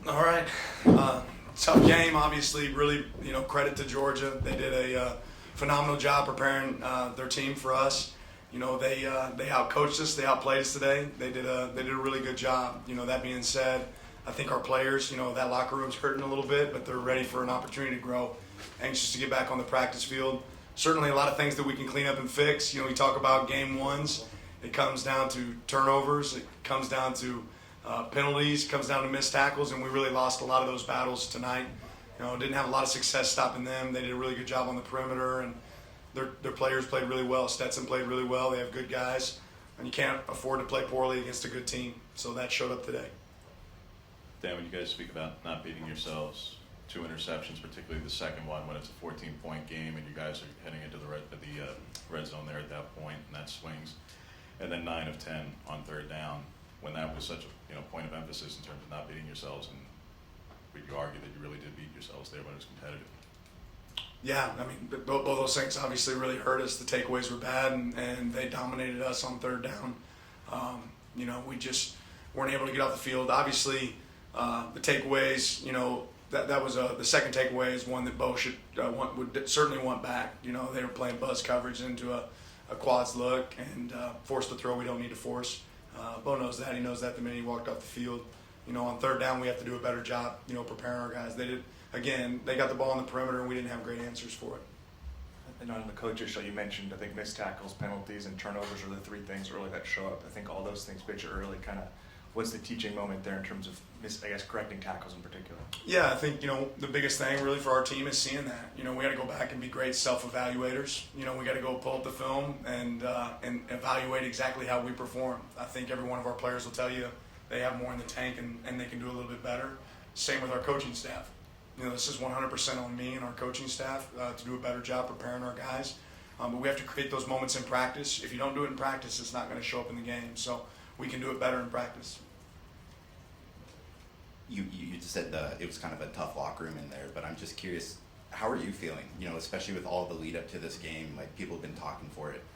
All right. Tough game, obviously. Really, credit to Georgia. They did a phenomenal job preparing their team for us. They outcoached us. They outplayed us today. They did a really good job. That being said, I think our players, that locker room's hurting a little bit, but they're ready for an opportunity to grow. Anxious to get back on the practice field. Certainly a lot of things that we can clean up and fix. We talk about game ones. It comes down to turnovers. It comes down to penalties, comes down to missed tackles, and we really lost a lot of those battles tonight. Didn't have a lot of success stopping them. They did a really good job on the perimeter, and their players played really well. Stetson played really well. They have good guys, and you can't afford to play poorly against a good team. So that showed up today. Dan, when you guys speak about not beating yourselves, 2 interceptions, particularly the second one when it's a 14-point game and you guys are heading into the red zone there at that point, and that swings, and then 9 of 10 on third down, when that was such a point of emphasis in terms of not beating yourselves, and would you argue that you really did beat yourselves there when it was competitive? Yeah, I mean, both those things obviously really hurt us. The takeaways were bad, and they dominated us on third down. We just weren't able to get off the field. Obviously, the takeaways, that was the second takeaway is one that Bo would certainly want back. They were playing buzz coverage into a quads look and forced the throw we don't need to force. Bo knows that. He knows that the minute he walked off the field. On third down, we have to do a better job, preparing our guys. They got the ball on the perimeter, and we didn't have great answers for it. And on the coaches show, you mentioned, I think, missed tackles, penalties, and turnovers are the 3 things early that show up. I think all those things pitch early. Kind of, what's the teaching moment there in terms of, correcting tackles in particular? Yeah, I think, the biggest thing really for our team is seeing that. We got to go back and be great self-evaluators. We got to go pull up the film and evaluate exactly how we perform. I think every one of our players will tell you they have more in the tank and they can do a little bit better. Same with our coaching staff. This is 100% on me and our coaching staff to do a better job preparing our guys. But we have to create those moments in practice. If you don't do it in practice, it's not going to show up in the game. So we can do it better in practice. You just said it was kind of a tough locker room in there, but I'm just curious, how are you feeling? Especially with all the lead up to this game, like people have been talking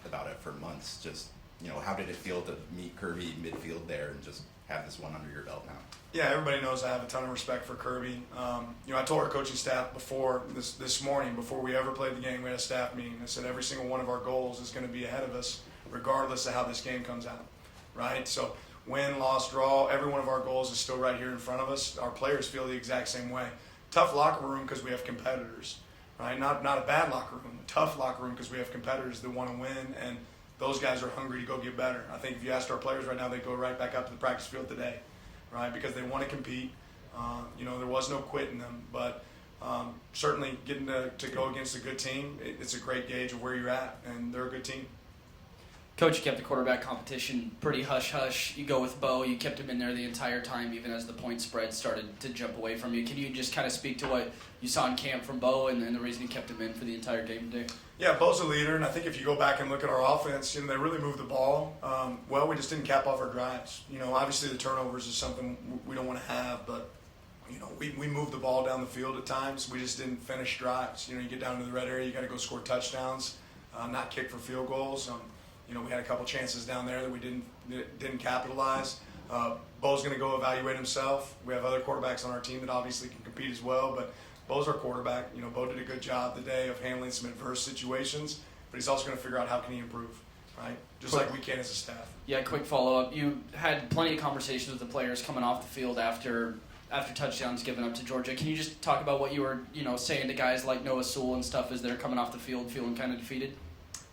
about it for months. Just, how did it feel to meet Kirby midfield there and just have this one under your belt now? Yeah, everybody knows I have a ton of respect for Kirby. I told our coaching staff before this morning, before we ever played the game, we had a staff meeting. I said every single one of our goals is going to be ahead of us, regardless of how this game comes out, right? So win, loss, draw, every one of our goals is still right here in front of us. Our players feel the exact same way. Tough locker room because we have competitors, right? Not a bad locker room, a tough locker room because we have competitors that want to win, and those guys are hungry to go get better. I think if you asked our players right now, they'd go right back up to the practice field today, right? Because they want to compete. There was no quit in them, but certainly getting to go against a good team, it's a great gauge of where you're at, and they're a good team. Coach, you kept the quarterback competition pretty hush-hush. You go with Bo. You kept him in there the entire time, even as the point spread started to jump away from you. Can you just kind of speak to what you saw in camp from Bo and the reason you kept him in for the entire game today? Yeah, Bo's a leader, and I think if you go back and look at our offense, they really moved the ball. We just didn't cap off our drives. Obviously the turnovers is something we don't want to have, but we moved the ball down the field at times. We just didn't finish drives. You get down to the red area, you got to go score touchdowns, not kick for field goals. We had a couple chances down there that we didn't capitalize. Bo's going to go evaluate himself. We have other quarterbacks on our team that obviously can compete as well, but Bo's our quarterback. Bo did a good job today of handling some adverse situations, but he's also going to figure out how can he improve, right? Just like we can as a staff. Yeah, quick follow-up. You had plenty of conversations with the players coming off the field after touchdowns given up to Georgia. Can you just talk about what you were saying to guys like Noah Sewell and stuff as they're coming off the field feeling kind of defeated?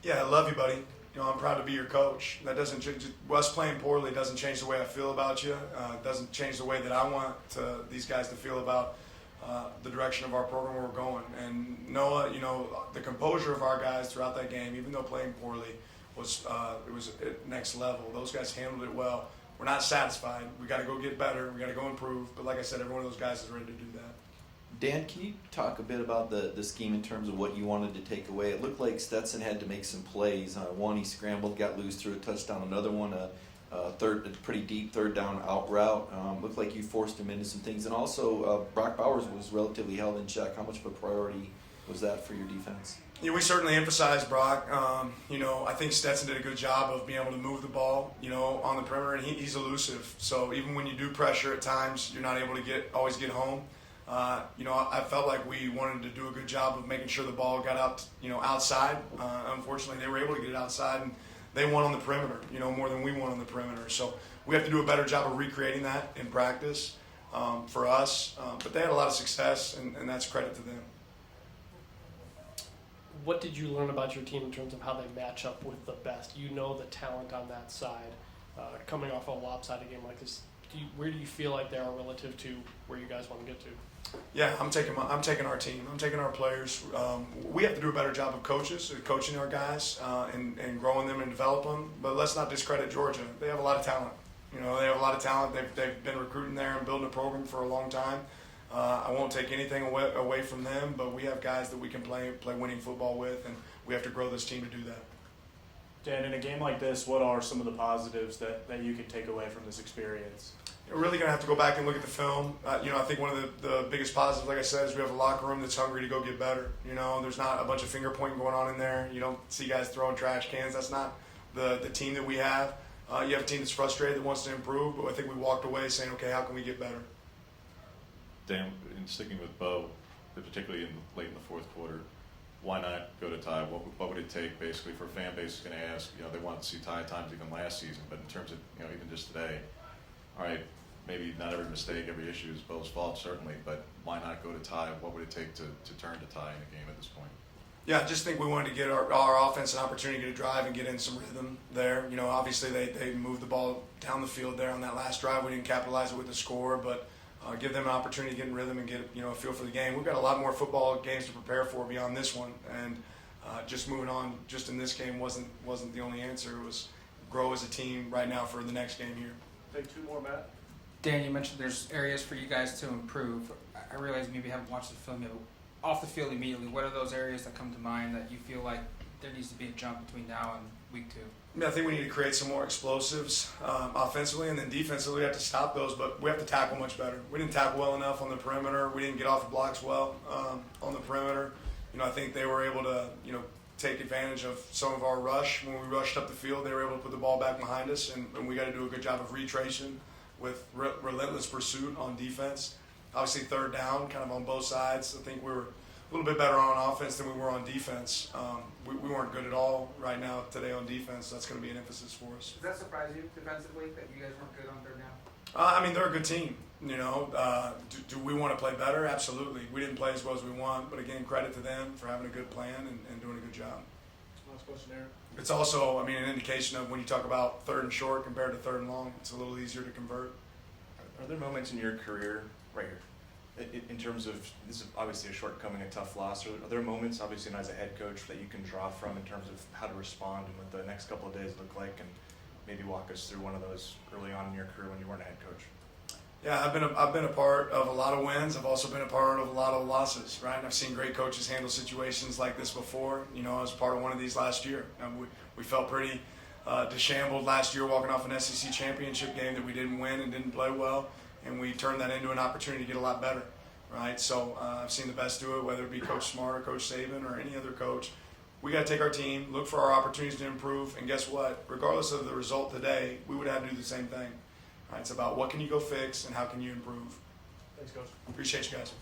Yeah, I love you, buddy. I'm proud to be your coach. That doesn't change. Us playing poorly doesn't change the way I feel about you. It doesn't change the way that I want these guys to feel about the direction of our program where we're going. And Noah, the composure of our guys throughout that game, even though playing poorly, was at next level. Those guys handled it well. We're not satisfied. We got to go get better. We got to go improve. But like I said, every one of those guys is ready to do that. Dan, can you talk a bit about the scheme in terms of what you wanted to take away? It looked like Stetson had to make some plays. One, he scrambled, got loose, threw a touchdown. Another one, a pretty deep third down out route. Looked like you forced him into some things. And also, Brock Bowers was relatively held in check. How much of a priority was that for your defense? Yeah, we certainly emphasize Brock. I think Stetson did a good job of being able to move the ball, on the perimeter, and he's elusive. So even when you do pressure at times, you're not able to always get home. I felt like we wanted to do a good job of making sure the ball got out, outside. Unfortunately, they were able to get it outside, and they won on the perimeter, more than we won on the perimeter. So we have to do a better job of recreating that in practice for us. But they had a lot of success, and that's credit to them. What did you learn about your team in terms of how they match up with the best? You know the talent on that side. Coming off a lopsided game like this, where do you feel like they are relative to where you guys want to get to? Yeah, I'm taking our team. I'm taking our players. We have to do a better job of coaching our guys, and growing them and developing them. But let's not discredit Georgia. They have a lot of talent. They have a lot of talent. They've been recruiting there and building a program for a long time. I won't take anything away from them, but we have guys that we can play winning football with, and we have to grow this team to do that. Dan, in a game like this, what are some of the positives that you can take away from this experience? You're really going to have to go back and look at the film. I think one of the biggest positives, like I said, is we have a locker room that's hungry to go get better. There's not a bunch of finger pointing going on in there. You don't see guys throwing trash cans. That's not the team that we have. You have a team that's frustrated that wants to improve, but I think we walked away saying, okay, how can we get better? Dan, in sticking with Bo, particularly late in the fourth quarter, why not go to tie? What would it take, basically, for a fan base is going to ask? They want to see tie times even last season, but in terms of even just today, all right, maybe not every mistake, every issue is Bo's fault, certainly, but why not go to tie? What would it take to turn to tie in a game at this point? Yeah, I just think we wanted to get our offense an opportunity to get a drive and get in some rhythm there. Obviously they moved the ball down the field there on that last drive. We didn't capitalize it with the score, but give them an opportunity to get in rhythm and get a feel for the game. We've got a lot more football games to prepare for beyond this one, and just moving on just in this game wasn't the only answer. It was grow as a team right now for the next game here. Take two more, Matt. Dan, you mentioned there's areas for you guys to improve. I realize maybe you haven't watched the film yet. Off the field immediately, what are those areas that come to mind that you feel like there needs to be a jump between now and week 2? I mean, I think we need to create some more explosives offensively, and then defensively we have to stop those, but we have to tackle much better. We didn't tackle well enough on the perimeter. We didn't get off the blocks well on the perimeter. I think they were able to, take advantage of some of our rush. When we rushed up the field, they were able to put the ball back behind us, and we got to do a good job of retracing with relentless pursuit on defense. Obviously, third down, kind of on both sides. I think we were a little bit better on offense than we were on defense. We weren't good at all right now today on defense. So that's going to be an emphasis for us. Does that surprise you defensively that you guys weren't good on third down? I mean, they're a good team. Do we want to play better? Absolutely. We didn't play as well as we want, but again, credit to them for having a good plan and doing a good job. Last question, Eric. It's also, an indication of when you talk about third and short compared to third and long, it's a little easier to convert. Are there moments in your career, right here, in terms of, this is obviously a shortcoming, a tough loss, are there moments, obviously, as a head coach, that you can draw from in terms of how to respond and what the next couple of days look like, and maybe walk us through one of those early on in your career when you weren't a head coach? Yeah, I've been a part of a lot of wins. I've also been a part of a lot of losses, right? And I've seen great coaches handle situations like this before. I was part of one of these last year. We felt pretty disheveled last year walking off an SEC championship game that we didn't win and didn't play well, and we turned that into an opportunity to get a lot better, right? So I've seen the best do it, whether it be Coach Smart or Coach Saban or any other coach. We got to take our team, look for our opportunities to improve, and guess what? Regardless of the result today, we would have to do the same thing. Right, it's about what can you go fix and how can you improve. Thanks, Coach. Appreciate you guys.